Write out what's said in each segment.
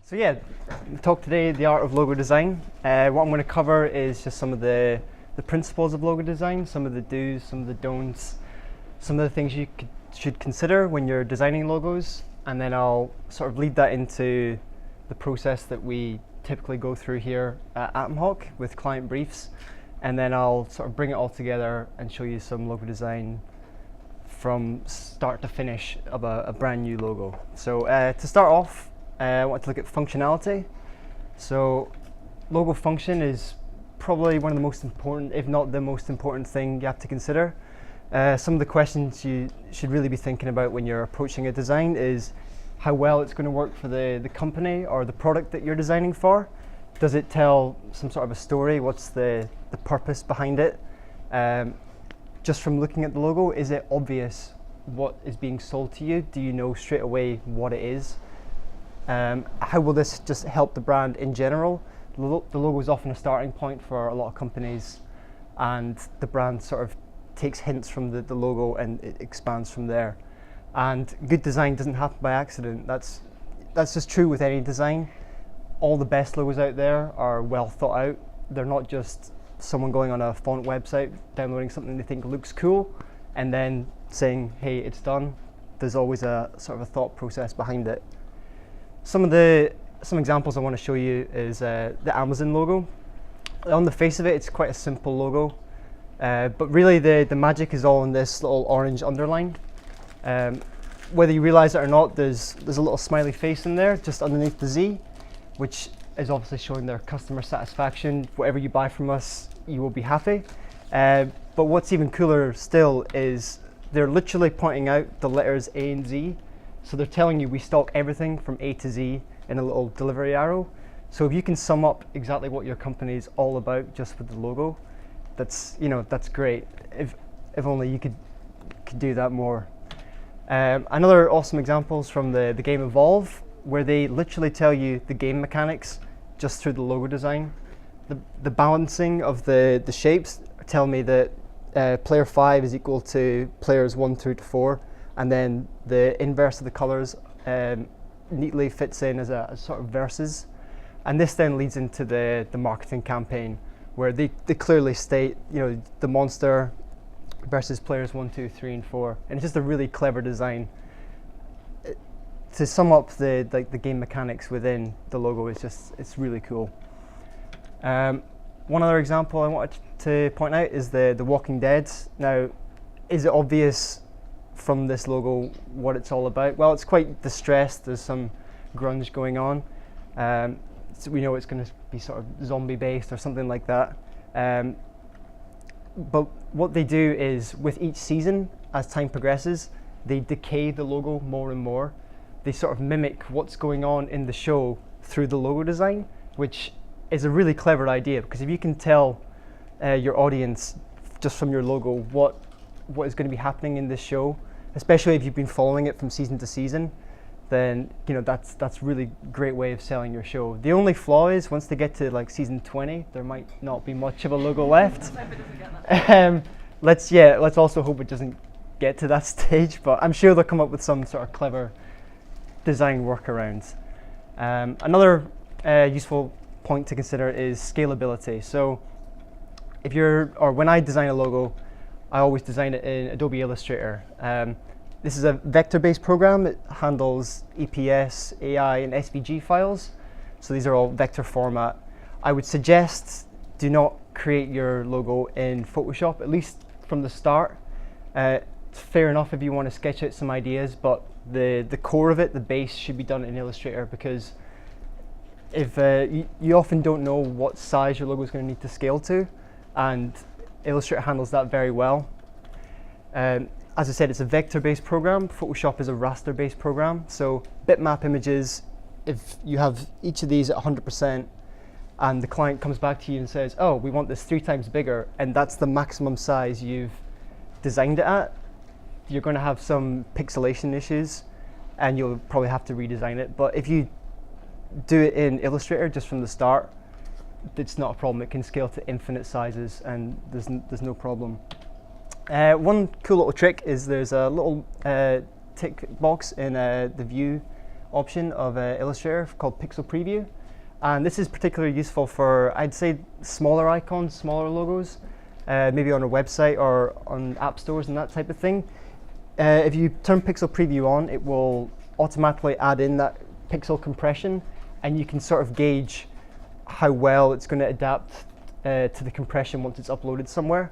So yeah, talk today the art of logo design. What I'm going to cover is just some of the principles of logo design, some of the do's, some of the don'ts, some of the things you should consider when you're designing logos, and then I'll sort of lead that into the process that we typically go through here at Atomhawk with client briefs, and then I'll sort of bring it all together and show you some logo design from start to finish of a brand new logo. So to start off, I want to look at functionality. So logo function is probably one of the most important, if not the most important thing you have to consider. Some of the questions you should really be thinking about when you're approaching a design is how well it's going to work for the company or the product that you're designing for. Does it tell some sort of a story? What's the purpose behind it? Just from looking at the logo, is it obvious what is being sold to you? Do you know straight away what it is? How will this just help the brand in general? The logo is often a starting point for a lot of companies, and the brand sort of takes hints from the logo and it expands from there. And good design doesn't happen by accident. That's just true with any design. All the best logos out there are well thought out. They're not just someone going on a font website, downloading something they think looks cool, and then saying, hey, it's done. There's always a sort of a thought process behind it. Some examples I want to show you is the Amazon logo. On the face of it, it's quite a simple logo, but really the magic is all in this little orange underline. Whether you realize it or not, there's a little smiley face in there just underneath the Z, which is obviously showing their customer satisfaction. Whatever you buy from us, you will be happy. But what's even cooler still is they're literally pointing out the letters A and Z. So they're telling you we stock everything from A to Z in a little delivery arrow. So if you can sum up exactly what your company is all about just with the logo, that's great. If only you could do that more. Another awesome example is from the game Evolve, where they literally tell you the game mechanics just through the logo design. The balancing of the shapes tell me that player 5 is equal to players 1 through to 4, and then the inverse of the colors neatly fits in as a sort of verses. And this then leads into the marketing campaign, where they clearly state, the monster versus players 1, 2, 3, and 4. And it's just a really clever design. To sum up the game mechanics within the logo it's really cool. One other example I wanted to point out is the Walking Dead. Now, is it obvious from this logo what it's all about? Well, it's quite distressed. There's some grunge going on. So we know it's going to be sort of zombie based or something like that. But what they do is, with each season, as time progresses, they decay the logo more and more. They sort of mimic what's going on in the show through the logo design, which is a really clever idea, because if you can tell your audience just from your logo what is going to be happening in this show, especially if you've been following it from season to season, then that's really great way of selling your show. The only flaw is once they get to like season 20, there might not be much of a logo left. Let's also hope it doesn't get to that stage, but I'm sure they'll come up with some sort of clever design workarounds. Another useful point to consider is scalability. So when I design a logo, I always design it in Adobe Illustrator. This is a vector-based program. It handles EPS, AI, and SVG files. So these are all vector format. I would suggest do not create your logo in Photoshop, at least from the start. Fair enough if you want to sketch out some ideas, but the core of it, the base, should be done in Illustrator, because if you often don't know what size your logo is going to need to scale to, and Illustrator handles that very well. As I said, it's a vector-based program. Photoshop is a raster-based program. So bitmap images, if you have each of these at 100%, and the client comes back to you and says, oh, we want this 3 times bigger, and that's the maximum size you've designed it at, you're going to have some pixelation issues, and you'll probably have to redesign it. But if you do it in Illustrator just from the start, it's not a problem. It can scale to infinite sizes, and there's no problem. One cool little trick is there's a little tick box in the view option of Illustrator called Pixel Preview. And this is particularly useful for, I'd say, smaller icons, smaller logos, maybe on a website or on app stores and that type of thing. If you turn Pixel Preview on, it will automatically add in that pixel compression, and you can sort of gauge how well it's going to adapt to the compression once it's uploaded somewhere.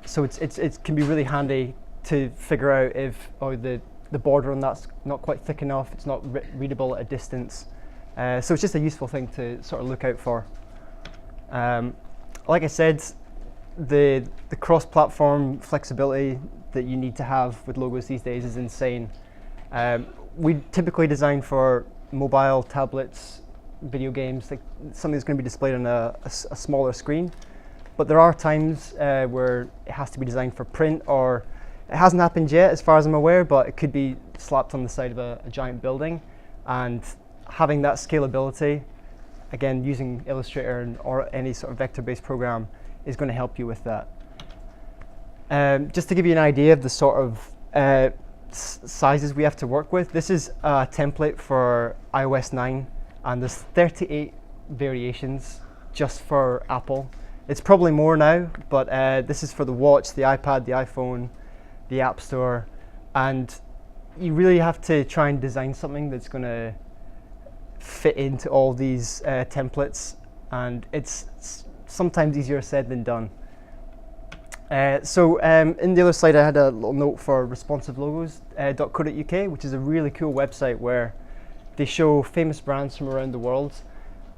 So it can be really handy to figure out if the border on that's not quite thick enough, it's not readable at a distance. So it's just a useful thing to sort of look out for. Like I said, the cross-platform flexibility that you need to have with logos these days is insane. We typically design for mobile, tablets, video games, like something that's going to be displayed on a smaller screen. But there are times where it has to be designed for print, or it hasn't happened yet as far as I'm aware, but it could be slapped on the side of a giant building. And having that scalability, again, using Illustrator or any sort of vector-based program is going to help you with that. Just to give you an idea of the sort of sizes we have to work with, this is a template for iOS 9, and there's 38 variations just for Apple. It's probably more now, but this is for the watch, the iPad, the iPhone, the App Store, and you really have to try and design something that's going to fit into all these templates, and it's sometimes easier said than done. So in the other slide I had a little note for responsivlogos.co.uk, which is a really cool website where they show famous brands from around the world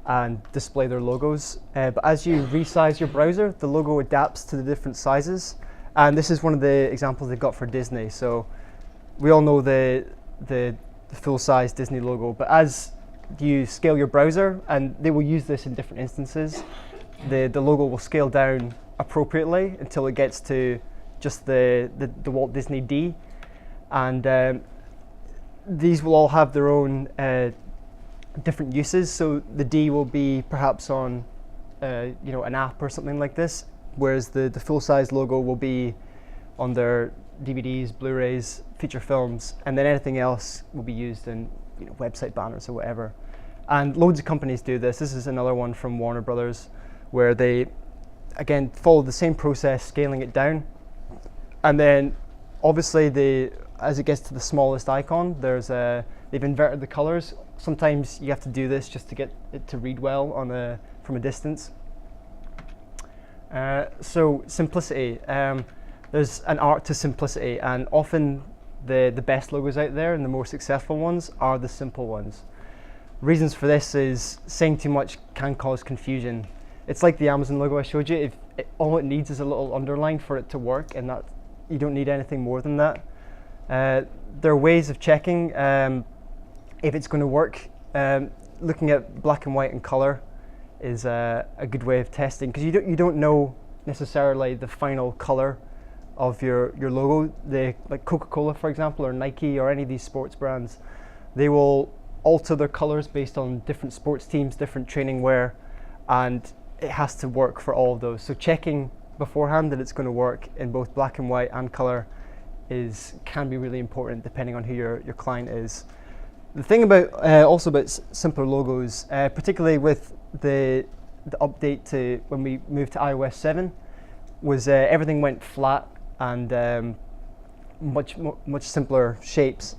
and display their logos. But as you resize your browser, the logo adapts to the different sizes. And this is one of the examples they got for Disney. So we all know the full-size Disney logo, but as you scale your browser, and they will use this in different instances, the logo will scale down appropriately until it gets to just the Walt Disney D. And these will all have their own different uses. So the D will be perhaps on an app or something like this, whereas the full-size logo will be on their DVDs, Blu-rays, feature films, and then anything else will be used in website banners or whatever. And loads of companies do this. This is another one from Warner Brothers, where they again follow the same process, scaling it down, and then obviously as it gets to the smallest icon, they've inverted the colors. Sometimes you have to do this just to get it to read well from a distance. So simplicity. There's an art to simplicity, and often the best logos out there and the more successful ones are the simple ones. Reasons for this is saying too much can cause confusion. It's like the Amazon logo I showed you. All it needs is a little underline for it to work, and that you don't need anything more than that. There are ways of checking if it's going to work. Looking at black and white and color is a good way of testing, because you don't know necessarily the final color of your logo. Like Coca-Cola, for example, or Nike, or any of these sports brands, they will alter their colors based on different sports teams, different training wear, and it has to work for all of those. So checking beforehand that it's going to work in both black and white and color can be really important depending on who your client is. The thing about also about simpler logos, particularly with the update to when we moved to iOS 7, was everything went flat and much simpler shapes.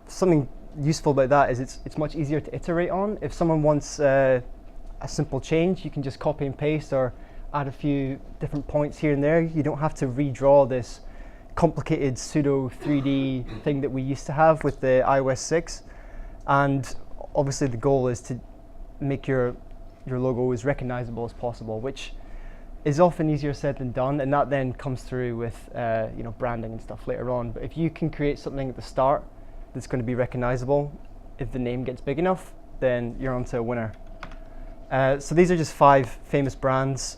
Something useful about that is it's much easier to iterate on. If someone wants a simple change, you can just copy and paste or add a few different points here and there. You don't have to redraw this complicated pseudo 3D thing that we used to have with the iOS 6. And obviously the goal is to make your logo as recognizable as possible, which is often easier said than done, and that then comes through with branding and stuff later on. But if you can create something at the start that's going to be recognizable, if the name gets big enough, then you're onto a winner. So these are just 5 famous brands,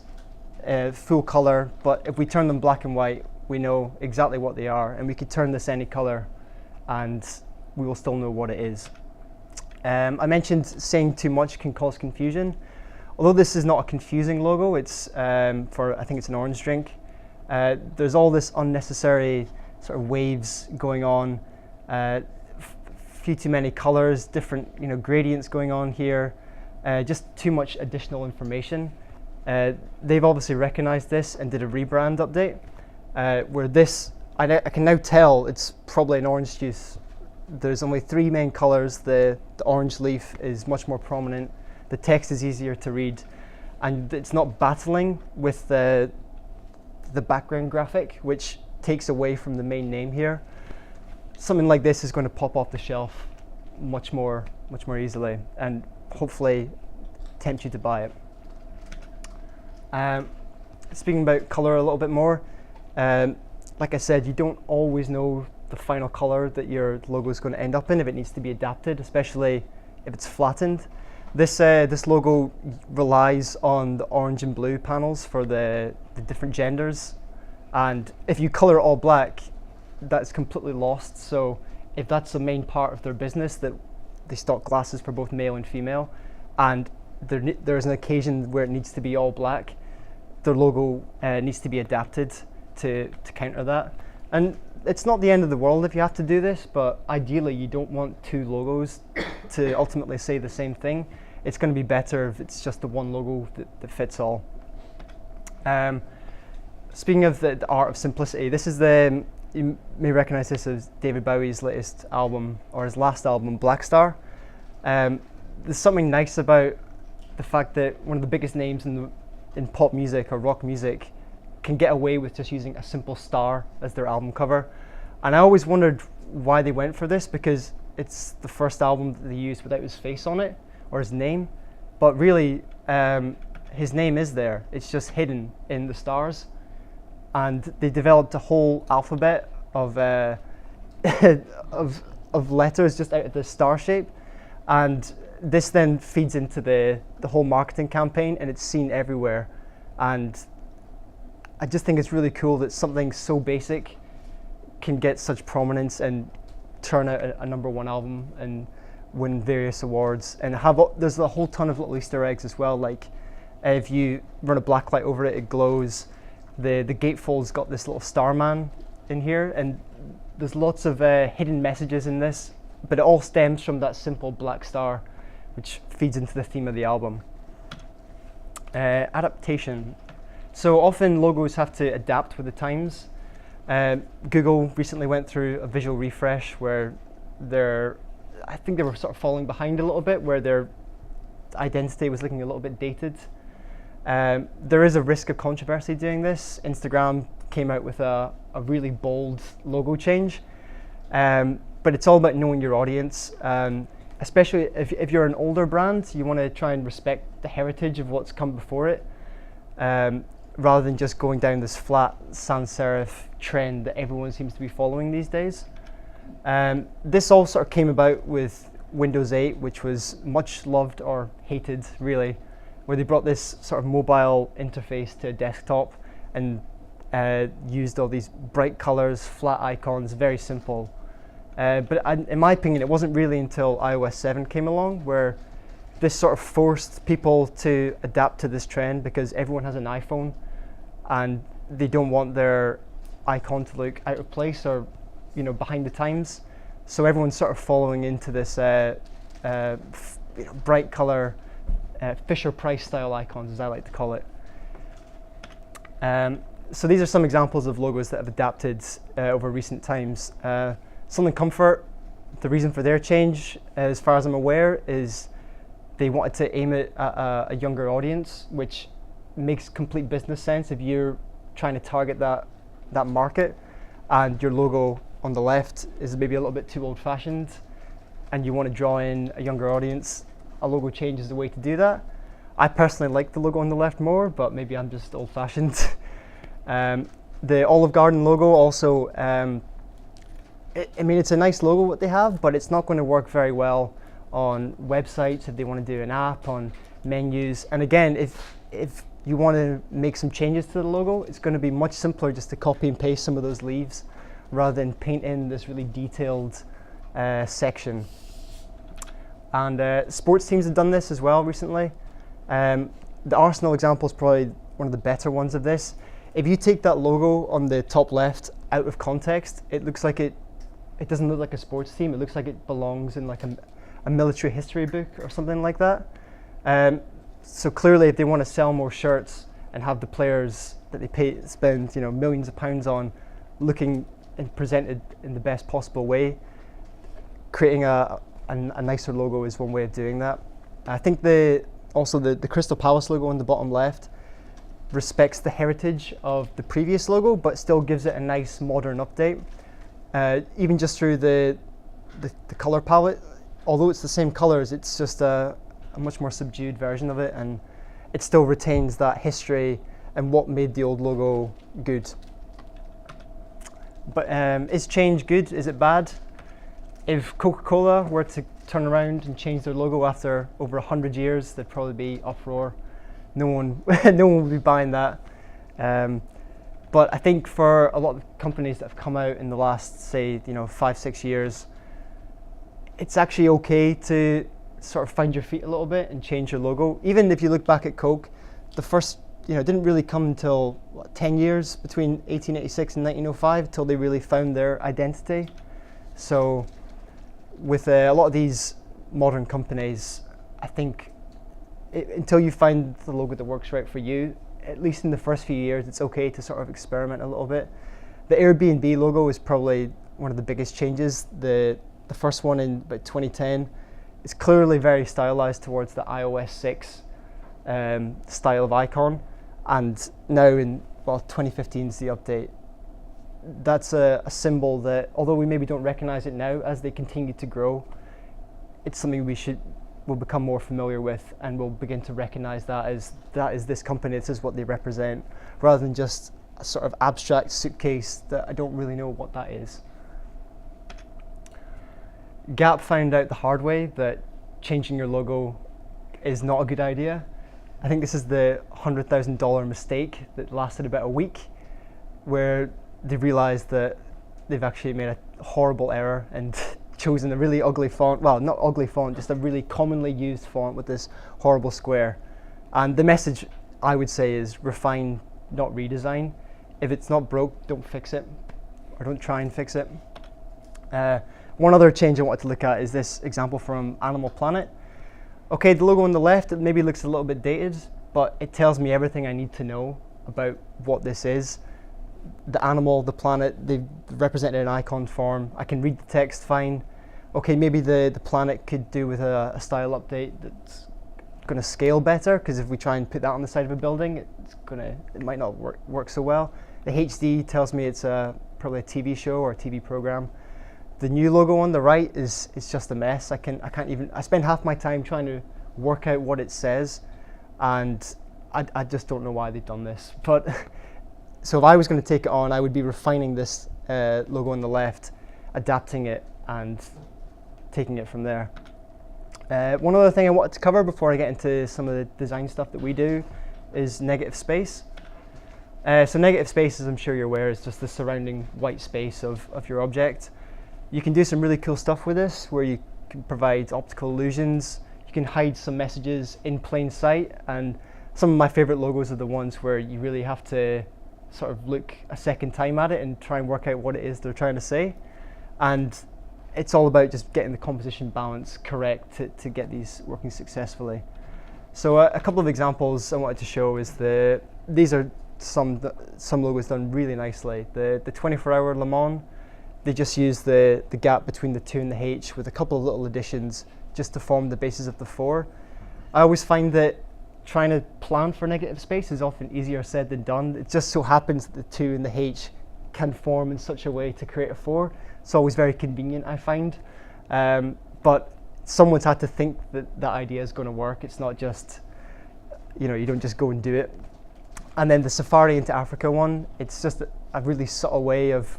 full color, but if we turn them black and white, we know exactly what they are, and we could turn this any color and we will still know what it is. I mentioned saying too much can cause confusion. Although this is not a confusing logo, it's I think it's an orange drink. There's all this unnecessary sort of waves going on. few too many colors, different gradients going on here, just too much additional information. They've obviously recognized this and did a rebrand update, where this, I can now tell it's probably an orange juice. There's only 3 main colors. The orange leaf is much more prominent. The text is easier to read, and it's not battling with the background graphic, which takes away from the main name here. Something like this is going to pop off the shelf much more easily, and hopefully tempt you to buy it. Speaking about color a little bit more, like I said, you don't always know the final color that your logo is going to end up in if it needs to be adapted, especially if it's flattened. This logo relies on the orange and blue panels for the different genders, and if you color it all black, that's completely lost. So if that's the main part of their business, that they stock glasses for both male and female, and there's an occasion where it needs to be all black, their logo needs to be adapted to counter that. And it's not the end of the world if you have to do this, but ideally you don't want 2 logos to ultimately say the same thing. It's going to be better if it's just the one logo that fits all. Speaking of the art of simplicity, this is you may recognize this as David Bowie's latest album, or his last album, Black Star. There's something nice about the fact that one of the biggest names in pop music or rock music can get away with just using a simple star as their album cover. And I always wondered why they went for this, because it's the first album that they used without his face on it, or his name. But really, his name is there. It's just hidden in the stars. And they developed a whole alphabet of of letters just out of the star shape. And this then feeds into the whole marketing campaign, and it's seen everywhere. And I just think it's really cool that something so basic can get such prominence and turn out a #1 album and win various awards. And there's a whole ton of little Easter eggs as well. Like if you run a blacklight over it, it glows. The gatefold's got this little starman in here, and there's lots of hidden messages in this, but it all stems from that simple black star, which feeds into the theme of the album. Adaptation. So often logos have to adapt with the times. Google recently went through a visual refresh where I think they were sort of falling behind a little bit, where their identity was looking a little bit dated. There is a risk of controversy doing this. Instagram came out with a really bold logo change, but it's all about knowing your audience. Especially if you're an older brand, you want to try and respect the heritage of what's come before it, rather than just going down this flat sans serif trend that everyone seems to be following these days. This all sort of came about with Windows 8, which was much loved or hated, really, where they brought this sort of mobile interface to a desktop and used all these bright colors, flat icons, very simple. But in my opinion, it wasn't really until iOS 7 came along where this sort of forced people to adapt to this trend, because everyone has an iPhone and they don't want their icon to look out of place or behind the times. So everyone's sort of following into this bright color, Fisher-Price style icons, as I like to call it. So these are some examples of logos that have adapted over recent times. Sun & Comfort, the reason for their change, as far as I'm aware, is they wanted to aim it at a younger audience, which makes complete business sense if you're trying to target that market, and your logo on the left is maybe a little bit too old-fashioned, and you want to draw in a younger audience. A logo change is the way to do that. I personally like the logo on the left more, but maybe I'm just old-fashioned. The Olive Garden logo also, I mean, it's a nice logo what they have, but it's not going to work very well on websites if they want to do an app, on menus. And again, if you want to make some changes to the logo, it's going to be much simpler just to copy and paste some of those leaves rather than paint in this really detailed section. And sports teams have done this as well recently. The Arsenal example is probably one of the better ones of this. If you take that logo on the top left out of context, it looks like it it doesn't look like a sports team. It looks like it belongs in like a military history book or something like that. So clearly, if they want to sell more shirts and have the players that they spend millions of pounds on looking and presented in the best possible way, creating a nicer logo is one way of doing that. I think also the Crystal Palace logo on the bottom left respects the heritage of the previous logo, but still gives it a nice modern update. Even just through the color palette, although it's the same colors, it's just a much more subdued version of it, and it still retains that history and what made the old logo good. But is change good? Is it bad? If Coca-Cola were to turn around and change their logo after over 100 years, there'd probably be uproar. No one would be buying that. But I think for a lot of companies that have come out in the last, say, 5-6 years, it's actually okay to sort of find your feet a little bit and change your logo. Even if you look back at Coke, the first, it didn't really come until 10 years between 1886 and 1905 until they really found their identity. So with a lot of these modern companies, I think until you find the logo that works right for you, at least in the first few years, it's okay to sort of experiment a little bit. The Airbnb logo is probably one of the biggest changes. The first one in about 2010 is clearly very stylized towards the iOS 6 style of icon, and now in 2015 is the update. That's a symbol that, although we maybe don't recognize it now, as they continue to grow, it's something we'll become more familiar with, and we'll begin to recognize that is this company, this is what they represent, rather than just a sort of abstract suitcase that I don't really know what that is. Gap found out the hard way that changing your logo is not a good idea. I think this is the $100,000 mistake that lasted about a week, where they realized that they've actually made a horrible error and chosen a really ugly font. Well, not ugly font, just a really commonly used font with this horrible square. And the message, I would say, is refine, not redesign. If it's not broke, don't fix it, or don't try and fix it. One other change I wanted to look at is this example from Animal Planet. Okay, the logo on the left, it maybe looks a little bit dated, but it tells me everything I need to know about what this is. The animal, the planet, they've represented in icon form. I can read the text fine. Okay, maybe the planet could do with a style update that's going to scale better, because if we try and put that on the side of a building, it might not work so well. The HD tells me it's probably a TV show or a TV program. The new logo on the right is just a mess. I spend half my time trying to work out what it says, and I just don't know why they've done this. But so if I was going to take it on, I would be refining this logo on the left, adapting it, and taking it from there. One other thing I wanted to cover before I get into some of the design stuff that we do is negative space. So negative space, as I'm sure you're aware, is just the surrounding white space of your object. You can do some really cool stuff with this, where you can provide optical illusions. You can hide some messages in plain sight, and some of my favorite logos are the ones where you really have to sort of look a second time at it and try and work out what it is they're trying to say. And it's all about just getting the composition balance correct to get these working successfully. So a couple of examples I wanted to show is these are some logos done really nicely. The 24-hour Le Mans, they just use the gap between the 2 and the H with a couple of little additions just to form the basis of the 4. I always find that trying to plan for negative space is often easier said than done. It just so happens that the 2 and the H can form in such a way to create a 4. It's always very convenient, I find. But someone's had to think that that idea is going to work. It's not just, you don't just go and do it. And then the Safari into Africa one, it's just a really subtle way of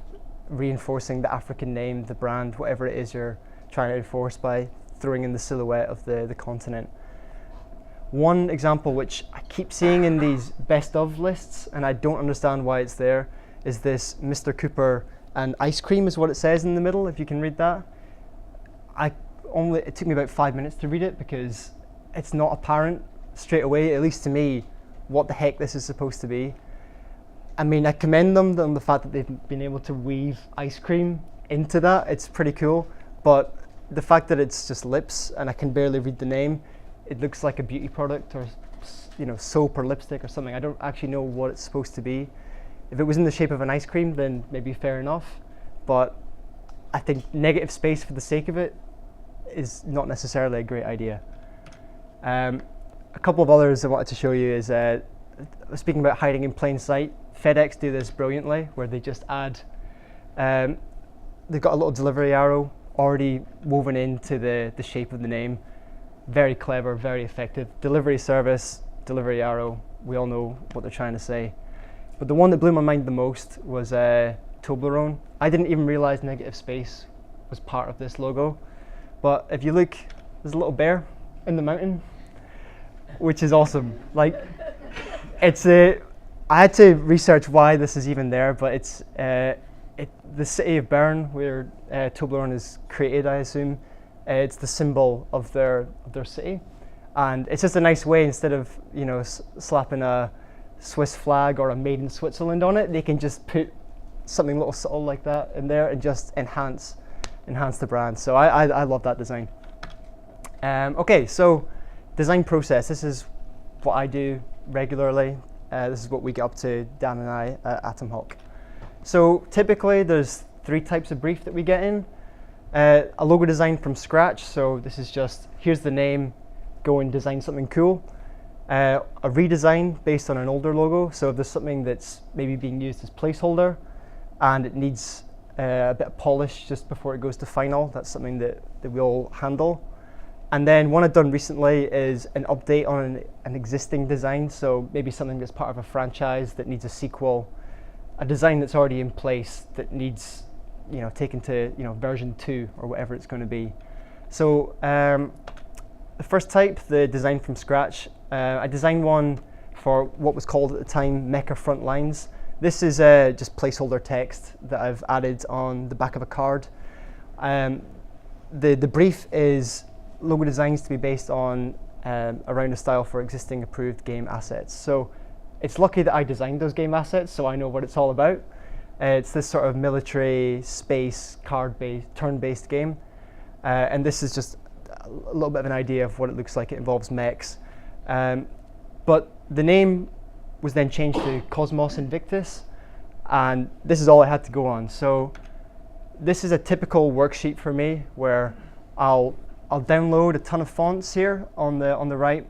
reinforcing the African name, the brand, whatever it is you're trying to enforce by throwing in the silhouette of the continent. One example which I keep seeing in these best of lists, and I don't understand why it's there, is this Mr. Cooper and ice cream is what it says in the middle, if you can read that. It took me about 5 minutes to read it because it's not apparent straight away, at least to me, what the heck this is supposed to be. I mean, I commend them on the fact that they've been able to weave ice cream into that. It's pretty cool, but the fact that it's just lips and I can barely read the name, it looks like a beauty product or soap or lipstick or something. I don't actually know what it's supposed to be. If it was in the shape of an ice cream, then maybe fair enough, but I think negative space for the sake of it is not necessarily a great idea. A couple of others I wanted to show you is speaking about hiding in plain sight. FedEx do this brilliantly, where they just add they've got a little delivery arrow already woven into the shape of the name. Very clever, very effective. Delivery service, delivery arrow, we all know what they're trying to say. But the one that blew my mind the most was Toblerone. I didn't even realize negative space was part of this logo. But if you look, there's a little bear in the mountain, which is awesome. Like, I had to research why this is even there, but it's the city of Bern, where Toblerone is created, I assume. It's the symbol of their city, and it's just a nice way, instead of slapping a Swiss flag or a made in Switzerland on it, they can just put something a little subtle like that in there and just enhance the brand. So I love that design. Okay, so design process. This is what I do regularly. This is what we get up to, Dan and I, at Atomhawk. So typically there's 3 types of brief that we get in. A logo design from scratch, so this is just, here's the name, go and design something cool. A redesign based on an older logo, so if there's something that's maybe being used as placeholder and it needs a bit of polish just before it goes to final, that's something that we'll handle. And then one I've done recently is an update on an existing design, so maybe something that's part of a franchise that needs a sequel, a design that's already in place that needs taken to version 2 or whatever it's going to be. So the first type, the design from scratch, I designed one for what was called at the time Mecha Front Lines. This is just placeholder text that I've added on the back of a card. The brief is logo designs to be based on around a style for existing approved game assets. So it's lucky that I designed those game assets, so I know what it's all about. It's this sort of military space card-based, turn-based game, and this is just a little bit of an idea of what it looks like. It involves mechs, but the name was then changed to Cosmos Invictus, and this is all I had to go on. So this is a typical worksheet for me, where I'll download a ton of fonts here on the right,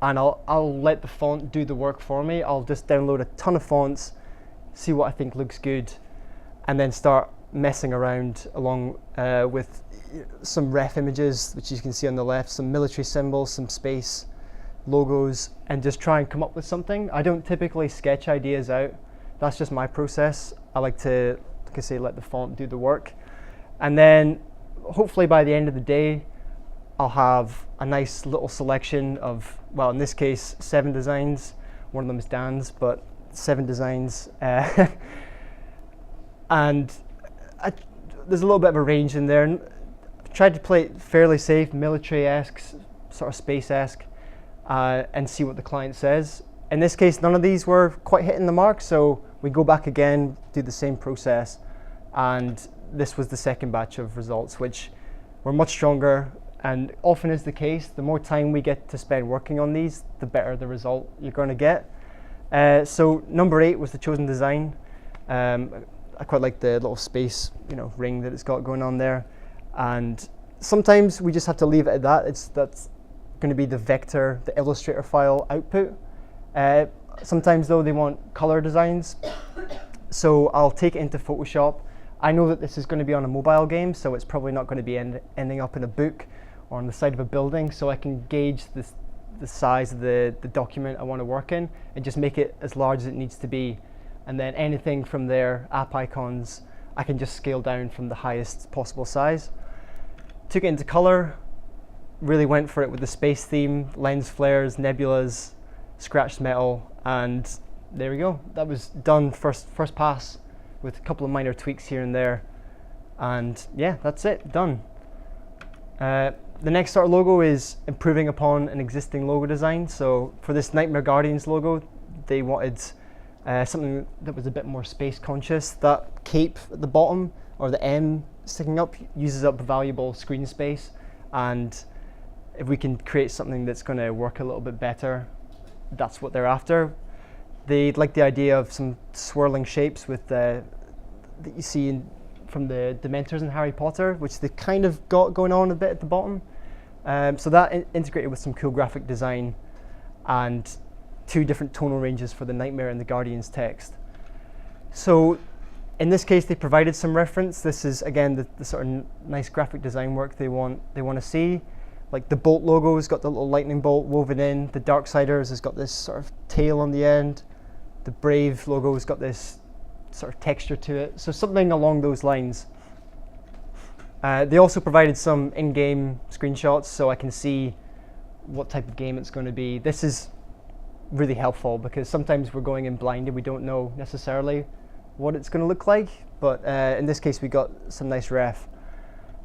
and I'll let the font do the work for me. I'll just download a ton of fonts, see what I think looks good, and then start messing around along with some ref images, which you can see on the left, some military symbols, some space logos, and just try and come up with something. I don't typically sketch ideas out. That's just my process. I like to, like I say, let the font do the work. And then hopefully by the end of the day, I'll have a nice little selection of, well, in this case, 7 designs. One of them is Dan's, but 7 designs. And there's a little bit of a range in there. I tried to play it fairly safe, military-esque, sort of space-esque, and see what the client says. In this case, none of these were quite hitting the mark, so we go back again, do the same process, and this was the second batch of results, which were much stronger. And often is the case, the more time we get to spend working on these, the better the result you're going to get. So number 8 was the chosen design. I quite like the little space, ring that it's got going on there. And sometimes we just have to leave it at that. That's going to be the vector, the Illustrator file output. Sometimes though they want color designs, so I'll take it into Photoshop. I know that this is going to be on a mobile game, so it's probably not going to be ending up in a book or on the side of a building, so I can gauge the size of the document I want to work in and just make it as large as it needs to be. And then anything from there, app icons, I can just scale down from the highest possible size. Took it into color, really went for it with the space theme, lens flares, nebulas, scratched metal, and there we go. That was done first pass with a couple of minor tweaks here and there. And yeah, that's it, done. The next sort of logo is improving upon an existing logo design. So for this Nightmare Guardians logo, they wanted something that was a bit more space conscious. That cape at the bottom or the M sticking up uses up valuable screen space, and if we can create something that's going to work a little bit better, that's what they're after. They like the idea of some swirling shapes with that you see from the Dementors in Harry Potter, which they kind of got going on a bit at the bottom. So that integrated with some cool graphic design and 2 different tonal ranges for the Nightmare and the Guardian's text. So in this case, they provided some reference. This is again the sort of nice graphic design work they want to see. Like the Bolt logo has got the little lightning bolt woven in. The Darksiders has got this sort of tail on the end. The Brave logo has got this sort of texture to it. So something along those lines. They also provided some in-game screenshots so I can see what type of game it's going to be. This is really helpful because sometimes we're going in blind and we don't know necessarily what it's going to look like, but in this case we got some nice ref.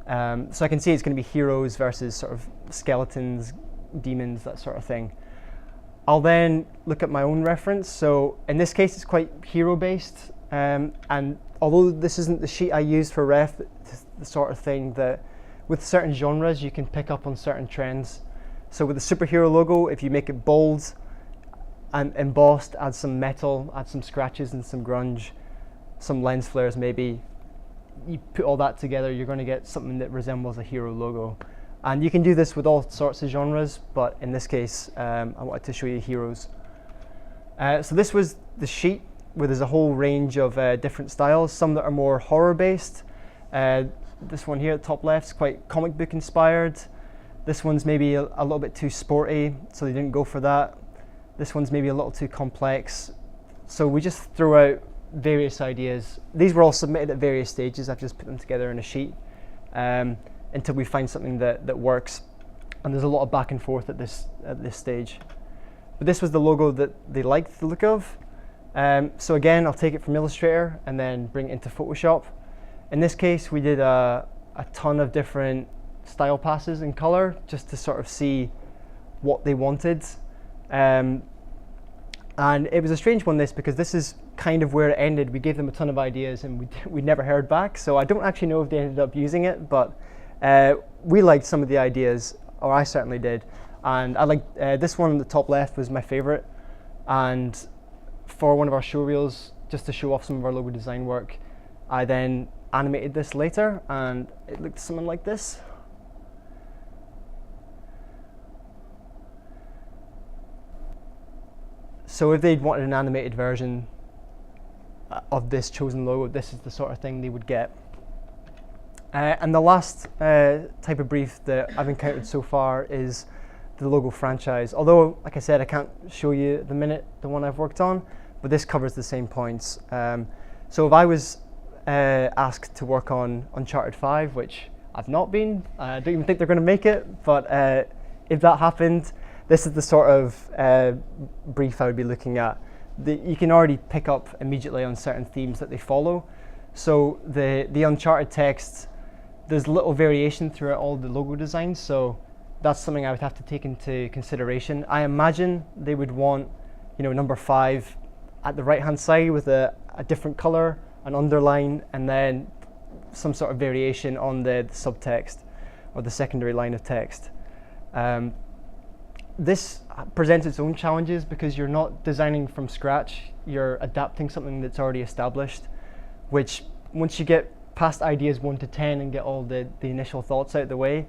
So I can see it's going to be heroes versus sort of skeletons, demons, that sort of thing. I'll then look at my own reference. So in this case it's quite hero based, and although this isn't the sheet I used for ref, it's the sort of thing that with certain genres you can pick up on certain trends. So with the superhero logo, if you make it bold and embossed, add some metal, add some scratches and some grunge, some lens flares maybe, you put all that together, you're going to get something that resembles a hero logo. And you can do this with all sorts of genres, but in this case I wanted to show you heroes. So this was the sheet where there's a whole range of different styles, some that are more horror based. This one here at the top left is quite comic book inspired. This one's maybe a little bit too sporty, so they didn't go for that. This one's maybe a little too complex. So we just threw out various ideas. These were all submitted at various stages. I've just put them together in a sheet until we find something that works. And there's a lot of back and forth at this stage. But this was the logo that they liked the look of. So again, I'll take it from Illustrator and then bring it into Photoshop. In this case, we did a ton of different style passes in color just to sort of see what they wanted. And it was a strange one, this, because this is kind of where it ended. We gave them a ton of ideas and we never heard back, so I don't actually know if they ended up using it, but we liked some of the ideas, or I certainly did. And I liked this one on the top left was my favorite, and for one of our show reels, just to show off some of our logo design work, I then animated this later and it looked something like this. So if they'd wanted an animated version of this chosen logo, this is the sort of thing they would get. And the last type of brief that I've encountered so far is the logo franchise. Although, like I said, I can't show you at the minute the one I've worked on, but this covers the same points. So if I was asked to work on Uncharted 5, which I've not been, I don't even think they're going to make it, but if that happened, this is the sort of brief I would be looking at. You can already pick up immediately on certain themes that they follow. So the Uncharted text, there's little variation throughout all the logo designs, so that's something I would have to take into consideration. I imagine they would want, number 5 at the right hand side with a different color, an underline, and then some sort of variation on the subtext or the secondary line of text. This presents its own challenges because you're not designing from scratch, you're adapting something that's already established, which once you get past ideas 1 to 10 and get all the initial thoughts out of the way,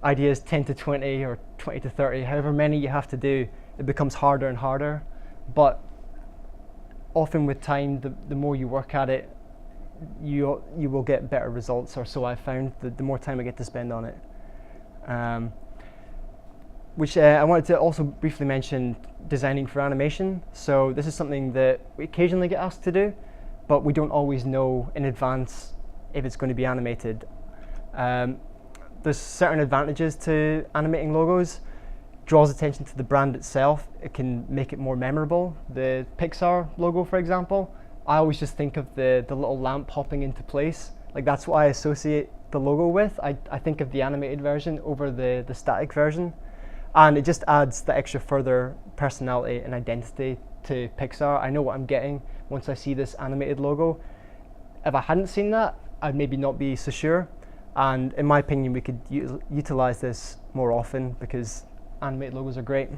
ideas 10 to 20 or 20 to 30, however many you have to do, it becomes harder and harder. But often with time, the more you work at it, you will get better results, or so I've found, the more time I get to spend on it. Which I wanted to also briefly mention designing for animation. So this is something that we occasionally get asked to do, but we don't always know in advance if it's going to be animated. There's certain advantages to animating logos. Draws attention to the brand itself. It can make it more memorable. The Pixar logo, for example, I always just think of the little lamp hopping into place. Like, that's what I associate the logo with. I think of the animated version over the static version. And it just adds the extra further personality and identity to Pixar. I know what I'm getting once I see this animated logo. If I hadn't seen that, I'd maybe not be so sure. And in my opinion, we could utilize this more often because animated logos are great.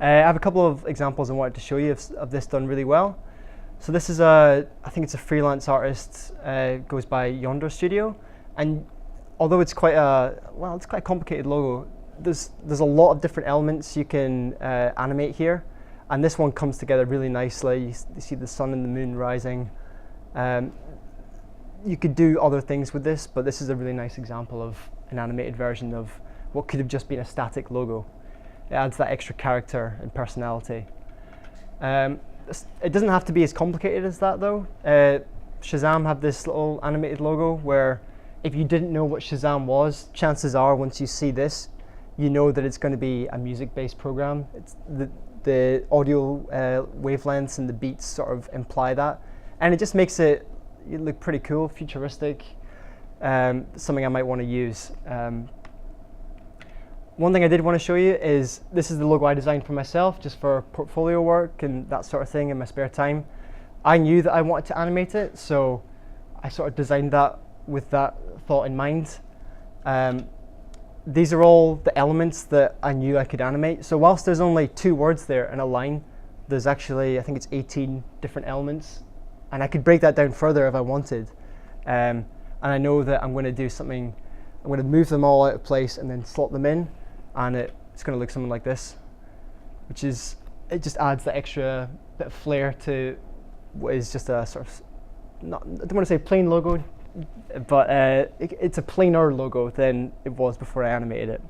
I have a couple of examples I wanted to show you of this done really well. So this is I think it's a freelance artist, goes by Yonder Studio, and although it's quite it's quite a complicated logo, there's a lot of different elements you can animate here, and this one comes together really nicely. You see the sun and the moon rising. You could do other things with this, but this is a really nice example of an animated version of what could have just been a static logo. It adds that extra character and personality. It doesn't have to be as complicated as that though. Shazam have this little animated logo where if you didn't know what Shazam was, chances are once you see this, you know that it's going to be a music-based program. It's the audio wavelengths and the beats sort of imply that, and it just makes it look pretty cool, futuristic, something I might want to use. One thing I did want to show you is this is the logo I designed for myself, just for portfolio work and that sort of thing in my spare time. I knew that I wanted to animate it, so I sort of designed that with that thought in mind. These are all the elements that I knew I could animate. So whilst there's only 2 words there in a line, there's actually, I think it's 18 different elements. And I could break that down further if I wanted. And I know that I'm going to do something, I'm going to move them all out of place and then slot them in. And it's going to look something like this, which is, it just adds the extra bit of flair to what is just a sort of, I don't want to say plain logo, but it's a plainer logo than it was before I animated it.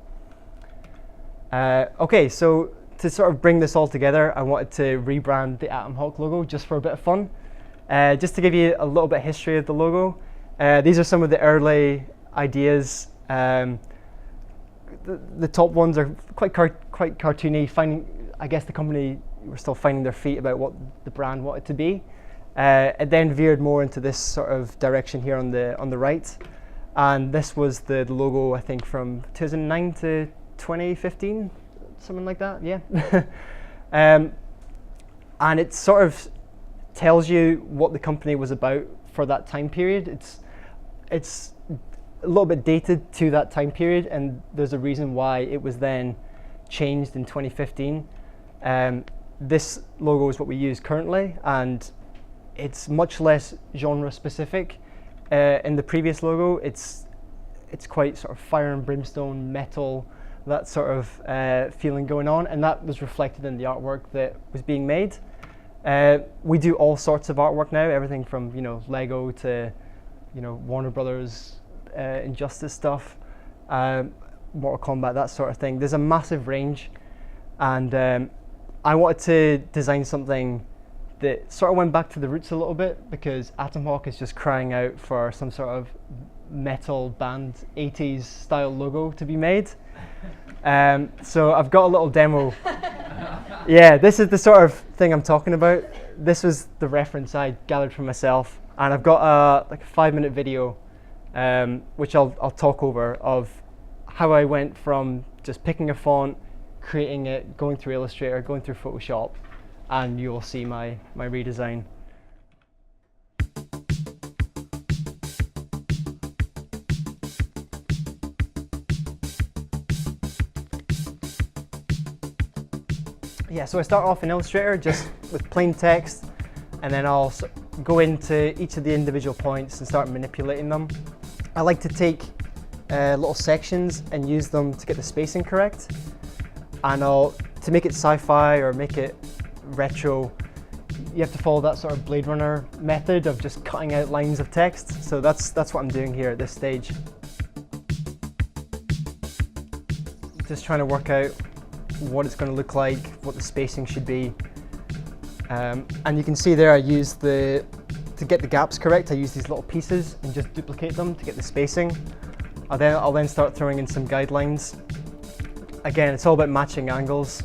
Okay, so to sort of bring this all together, I wanted to rebrand the Atomhawk logo just for a bit of fun. Just to give you a little bit of history of the logo, these are some of the early ideas. The top ones are quite cartoony. I guess the company were still finding their feet about what the brand wanted to be. It then veered more into this sort of direction here on the right, and this was the logo I think from 2009 to 2015, something like that. Yeah, and it sort of tells you what the company was about for that time period. It's a little bit dated to that time period, and there's a reason why it was then changed in 2015. This logo is what we use currently, and it's much less genre specific. In the previous logo, it's quite sort of fire and brimstone, metal, that sort of feeling going on, and that was reflected in the artwork that was being made. We do all sorts of artwork now, everything from Lego to Warner Brothers, Injustice stuff, Mortal Kombat, that sort of thing. There's a massive range, and I wanted to design something that sort of went back to the roots a little bit, because Atomhawk is just crying out for some sort of metal band 80s style logo to be made. So I've got a little demo. Yeah, this is the sort of thing I'm talking about. This was the reference I gathered for myself, and I've got like a 5-minute video which I'll talk over, of how I went from just picking a font, creating it, going through Illustrator, going through Photoshop, and you will see my redesign. Yeah, so I start off in Illustrator just with plain text, and then I'll go into each of the individual points and start manipulating them. I like to take little sections and use them to get the spacing correct. And to make it sci-fi or make it retro, you have to follow that sort of Blade Runner method of just cutting out lines of text. So that's what I'm doing here at this stage. Just trying to work out what it's going to look like, what the spacing should be. And you can see there I use to get the gaps correct, I use these little pieces and just duplicate them to get the spacing. I'll then start throwing in some guidelines. Again, it's all about matching angles,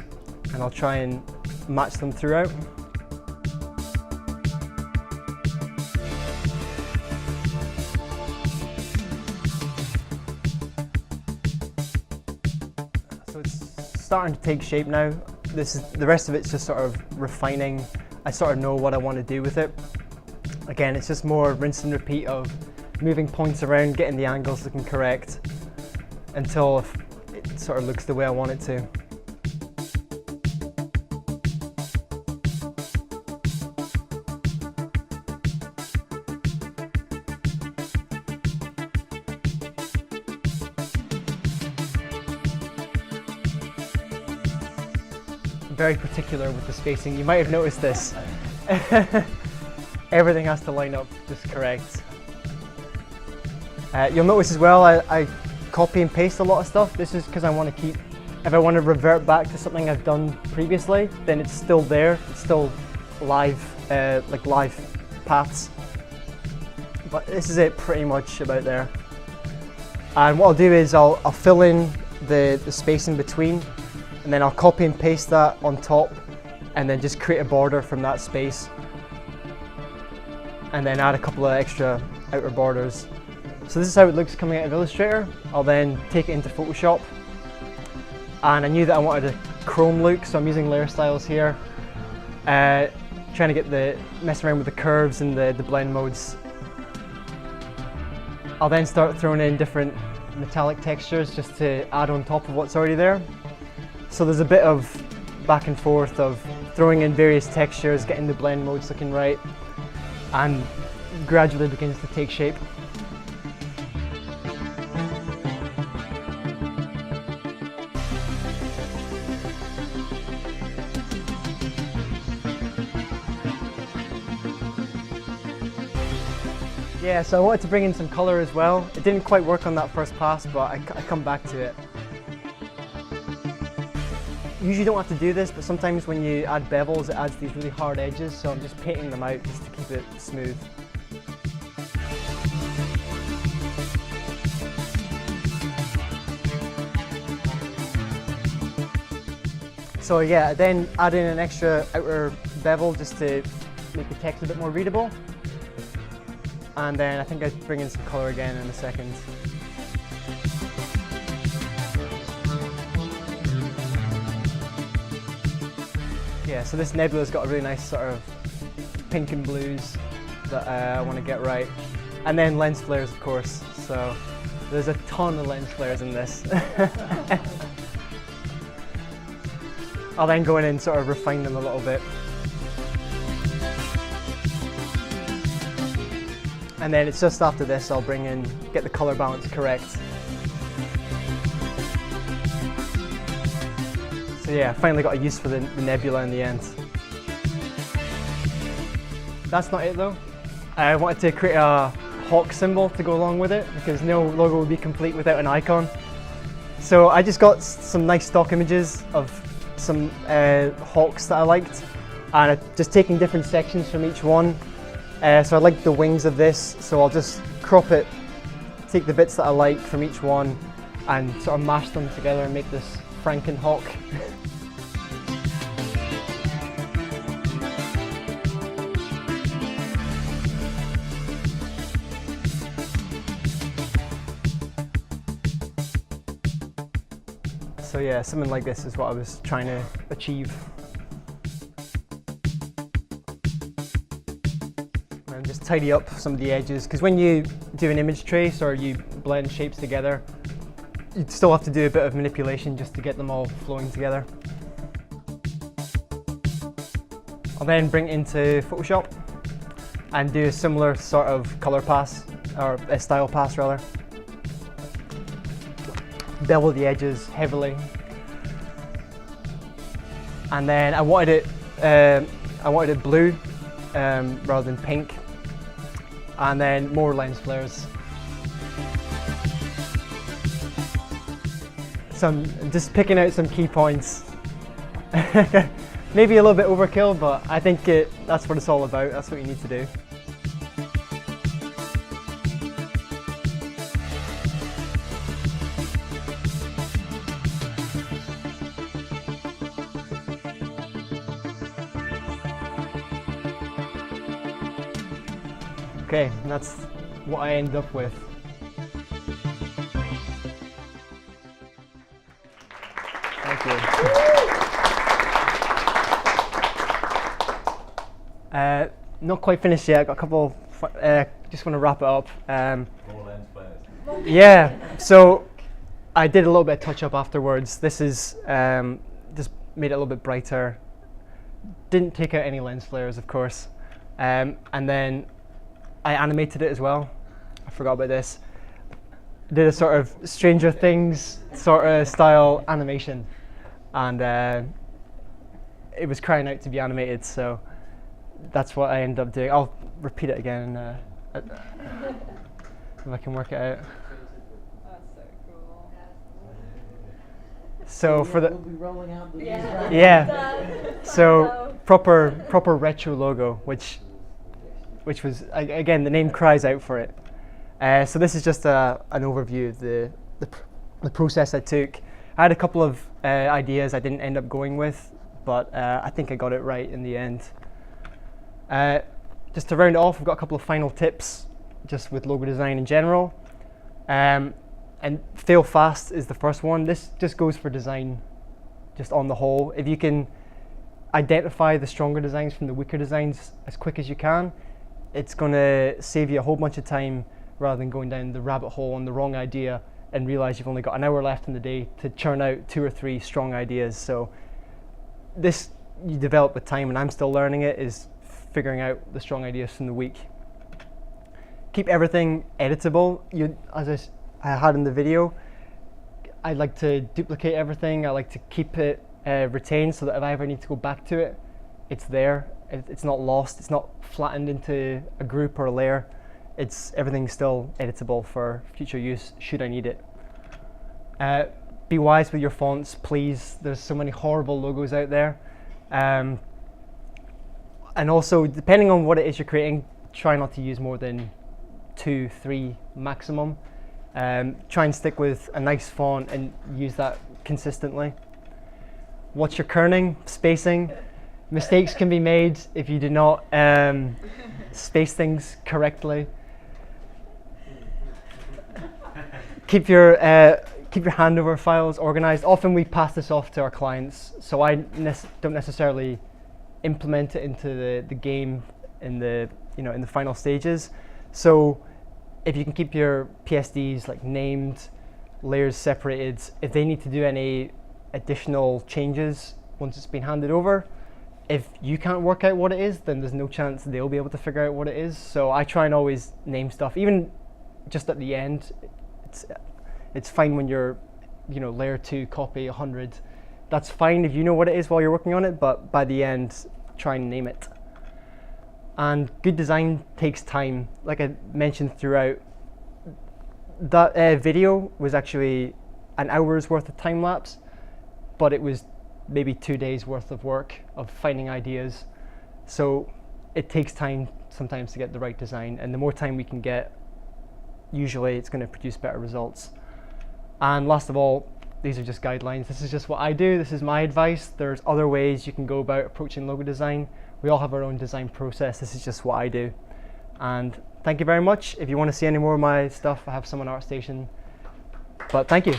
and I'll try and match them throughout. So it's starting to take shape now. The rest of it's just sort of refining. I sort of know what I want to do with it. Again, it's just more rinse and repeat of moving points around, getting the angles looking correct until it sort of looks the way I want it to. I'm very particular with the spacing. You might have noticed this. Everything has to line up just correct. You'll notice as well, I copy and paste a lot of stuff. This is because I want to keep, if I want to revert back to something I've done previously, then it's still there. It's still live, like live paths. But this is it pretty much about there. And what I'll do is I'll fill in the space in between, and then I'll copy and paste that on top, and then just create a border from that space. And then add a couple of extra outer borders. So this is how it looks coming out of Illustrator. I'll then take it into Photoshop. And I knew that I wanted a chrome look, so I'm using layer styles here. Trying to get mess around with the curves and the blend modes. I'll then start throwing in different metallic textures just to add on top of what's already there. So there's a bit of back and forth of throwing in various textures, getting the blend modes looking right, and gradually begins to take shape. Yeah, so I wanted to bring in some colour as well. It didn't quite work on that first pass, but I come back to it. You usually don't have to do this, but sometimes when you add bevels, it adds these really hard edges, so I'm just painting them out just to keep it smooth. So yeah, I then add in an extra outer bevel just to make the text a bit more readable. And then I think I bring in some colour again in a second. Yeah, so this nebula's got a really nice sort of pink and blues that I want to get right. And then lens flares, of course. So there's a ton of lens flares in this. I'll then go in and sort of refine them a little bit. And then it's just after this I'll get the colour balance correct. So yeah, finally got a use for the nebula in the end. That's not it though. I wanted to create a hawk symbol to go along with it because no logo would be complete without an icon. So I just got some nice stock images of some hawks that I liked, and I've just taking different sections from each one. So I like the wings of this, so I'll just crop it, take the bits that I like from each one and sort of mash them together and make this Frankenhawk. So yeah, something like this is what I was trying to achieve. And just tidy up some of the edges, because when you do an image trace or you blend shapes together, you still have to do a bit of manipulation just to get them all flowing together. I'll then bring it into Photoshop and do a similar sort of color pass, or a style pass rather. Bevel the edges heavily, and then I wanted it blue rather than pink, and then more lens flares. So I'm just picking out some key points. Maybe a little bit overkill, but I think that's what it's all about. That's what you need to do. Okay, and that's what I end up with. Thank you. not quite finished yet. I've got a couple, just want to wrap it up. More lens flares. Yeah, so I did a little bit of touch up afterwards. This is just made it a little bit brighter. Didn't take out any lens flares, of course. And then I animated it as well. I forgot about this. Did a sort of Stranger Things sort of style animation. And it was crying out to be animated, so that's what I ended up doing. I'll repeat it again if I can work it out. That's so cool. So for the we'll be rolling out the so proper retro logo, which was again, the name cries out for it. So this is just an overview of the process I took. I had a couple of ideas I didn't end up going with, but I think I got it right in the end. Just to round it off, we've got a couple of final tips just with logo design in general. And fail fast is the first one. This just goes for design, just on the whole. If you can identify the stronger designs from the weaker designs as quick as you can, it's going to save you a whole bunch of time rather than going down the rabbit hole on the wrong idea and realize you've only got an hour left in the day to churn out 2 or 3 strong ideas. So this you develop with time, and I'm still learning it, is figuring out the strong ideas from the week. Keep everything editable. As I had in the video, I like to duplicate everything. I like to keep it retained so that if I ever need to go back to it, it's there. It's not lost. It's not flattened into a group or a layer. Everything's still editable for future use should I need it. Be wise with your fonts, please. There's so many horrible logos out there. And also, depending on what it is you're creating, try not to use more than 2, 3 maximum. Try and stick with a nice font and use that consistently. Watch your kerning, spacing. Mistakes can be made if you do not space things correctly. Keep your handover files organized. Often we pass this off to our clients, so I don't necessarily implement it into the game in the final stages. So if you can keep your PSDs like named, layers separated, if they need to do any additional changes once it's been handed over, if you can't work out what it is, then there's no chance they'll be able to figure out what it is. So I try and always name stuff, even just at the end. It's fine when you're, layer 2, copy 100. That's fine if you know what it is while you're working on it, but by the end, try and name it. And good design takes time. Like I mentioned throughout, that video was actually an hour's worth of time lapse, but it was maybe 2 days worth of work of finding ideas. So it takes time sometimes to get the right design, and the more time we can get, usually it's going to produce better results. And last of all, these are just guidelines. This is just what I do. This is my advice. There's other ways you can go about approaching logo design. We all have our own design process. This is just what I do. And thank you very much. If you want to see any more of my stuff, I have some on ArtStation. But thank you.